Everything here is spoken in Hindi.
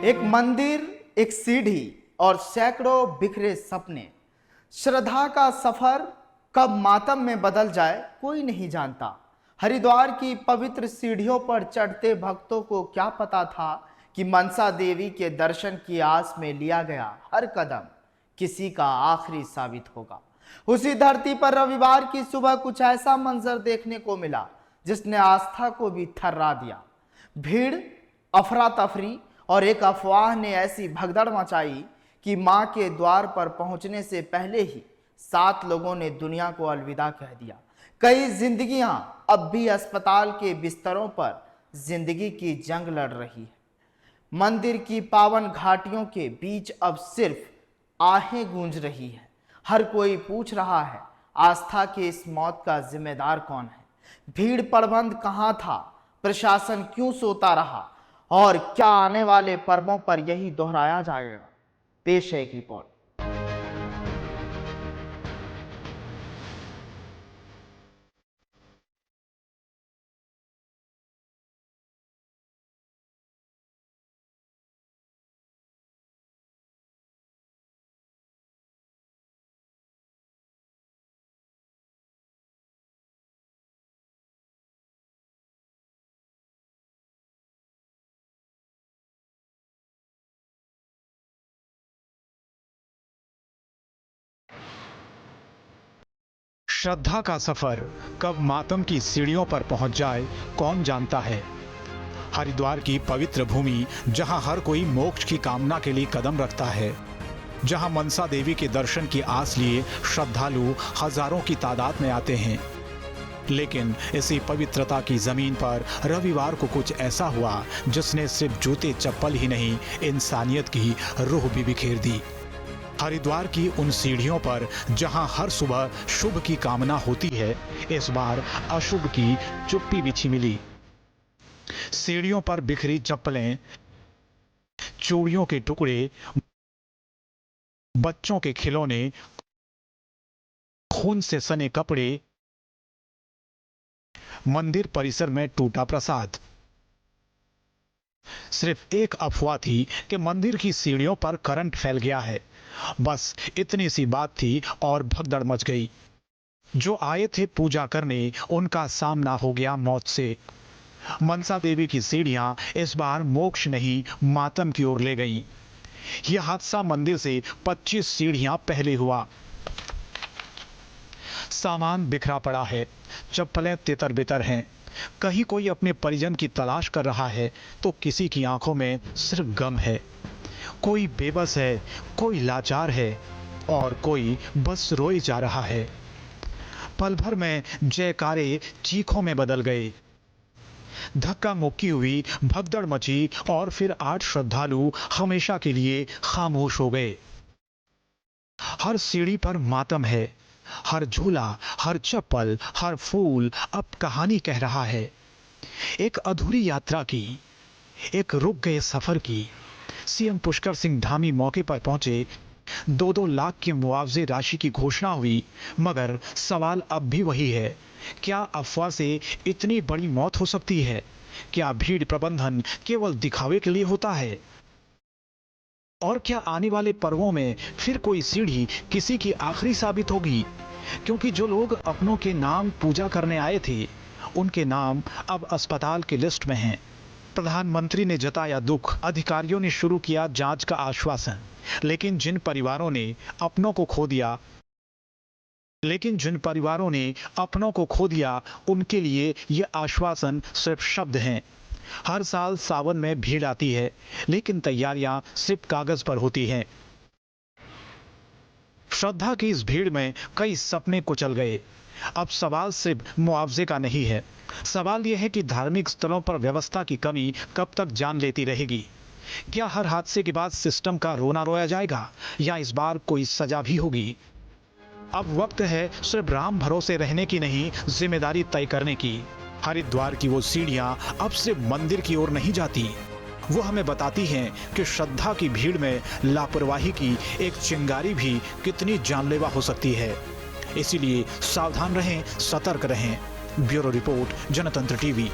एक मंदिर, एक सीढ़ी और सैकड़ों बिखरे सपने। श्रद्धा का सफर कब मातम में बदल जाए कोई नहीं जानता। हरिद्वार की पवित्र सीढ़ियों पर चढ़ते भक्तों को क्या पता था कि मनसा देवी के दर्शन की आस में लिया गया हर कदम किसी का आखिरी साबित होगा। उसी धरती पर रविवार की सुबह कुछ ऐसा मंजर देखने को मिला जिसने आस्था को भी थर्रा दिया। भीड़, अफरा तफरी और एक अफवाह ने ऐसी भगदड़ मचाई कि मां के द्वार पर पहुंचने से पहले ही 7 लोगों ने दुनिया को अलविदा कह दिया। कई जिंदगियां अब भी अस्पताल के बिस्तरों पर जिंदगी की जंग लड़ रही है। मंदिर की पावन घाटियों के बीच अब सिर्फ आहें गूंज रही है। हर कोई पूछ रहा है, आस्था की इस मौत का जिम्मेदार कौन है? भीड़ प्रबंध कहां था? प्रशासन क्यों सोता रहा? और क्या आने वाले पर्वों पर यही दोहराया जाएगा? पेश है एक रिपोर्ट। श्रद्धा का सफर कब मातम की सीढ़ियों पर पहुंच जाए कौन जानता है। हरिद्वार की पवित्र भूमि, जहां हर कोई मोक्ष की कामना के लिए कदम रखता है, जहां मनसा देवी के दर्शन की आस लिए श्रद्धालु हजारों की तादाद में आते हैं, लेकिन इसी पवित्रता की जमीन पर रविवार को कुछ ऐसा हुआ जिसने सिर्फ जूते चप्पल ही नहीं, इंसानियत की रूह भी बिखेर दी। हरिद्वार की उन सीढ़ियों पर जहां हर सुबह शुभ की कामना होती है, इस बार अशुभ की चुप्पी बिछी मिली। सीढ़ियों पर बिखरी चप्पलें, चूड़ियों के टुकड़े, बच्चों के खिलौने, खून से सने कपड़े, मंदिर परिसर में टूटा प्रसाद। सिर्फ एक अफवाह थी कि मंदिर की सीढ़ियों पर करंट फैल गया है। बस इतनी सी बात थी और भगदड़ मच गई। जो आए थे पूजा करने, उनका सामना हो गया मौत से। मनसा देवी की सीढ़ियां इस बार मोक्ष नहीं, मातम की ओर ले गईं। यह हादसा मंदिर से 25 सीढ़ियां पहले हुआ। सामान बिखरा पड़ा है, चप्पलें तितर बितर हैं। कहीं कोई अपने परिजन की तलाश कर रहा है तो किसी की आंखों में सिर्फ गम है। कोई बेबस है, कोई लाचार है और कोई बस रोए जा रहा है। पल भर में जयकारे चीखों में बदल गए। धक्का मुक्की हुई, भगदड़ मची और फिर 8 श्रद्धालु हमेशा के लिए खामोश हो गए। हर सीढ़ी पर मातम है। हर झूला, हर चप्पल, हर फूल अब कहानी कह रहा है। एक अधूरी यात्रा की, एक रुक गए सफर की। सीएम पुष्कर सिंह धामी मौके पर पहुंचे। 2-2 लाख के मुआवजे राशि की घोषणा हुई, मगर सवाल अब भी वही है, क्या अफवाह से इतनी बड़ी मौत हो सकती है? क्या भीड़ प्रबंधन केवल दिखावे के लिए होता है? और क्या आने वाले पर्वों में फिर कोई सीढ़ी किसी की आखिरी साबित होगी? क्योंकि जो लोग अपनों के नाम पूजा करने आए थे, उनके नाम अब अस्पताल की लिस्ट में हैं। प्रधानमंत्री ने जताया दुख, अधिकारियों ने शुरू किया जांच का आश्वासन, लेकिन जिन परिवारों ने अपनों को खो दिया, उनके लिए ये आश्वासन सिर्फ शब्द हैं। हर साल सावन में भीड़ आती है, लेकिन तैयारियां सिर्फ कागज पर होती हैं। श्रद्धा की इस भीड़ में कई सपने कुचल गए। अब सवाल सिर्फ मुआवजे का नहीं है, सवाल यह है कि धार्मिक स्थलों पर व्यवस्था की कमी कब तक जान लेती रहेगी। क्या हर हादसे के बाद सिस्टम का रोना रोया जाएगा, या इस बार कोई सजा भी होगी? अब वक्त है सिर्फ राम भरोसे रहने की नहीं, जिम्मेदारी तय करने की। हरिद्वार की वो सीढ़ियां अब सिर्फ मंदिर की ओर नहीं जाती, वो हमें बताती हैं कि श्रद्धा की भीड़ में लापरवाही की एक चिंगारी भी कितनी जानलेवा हो सकती है। इसीलिए सावधान रहें, सतर्क रहें। ब्यूरो रिपोर्ट, जनतंत्र टीवी।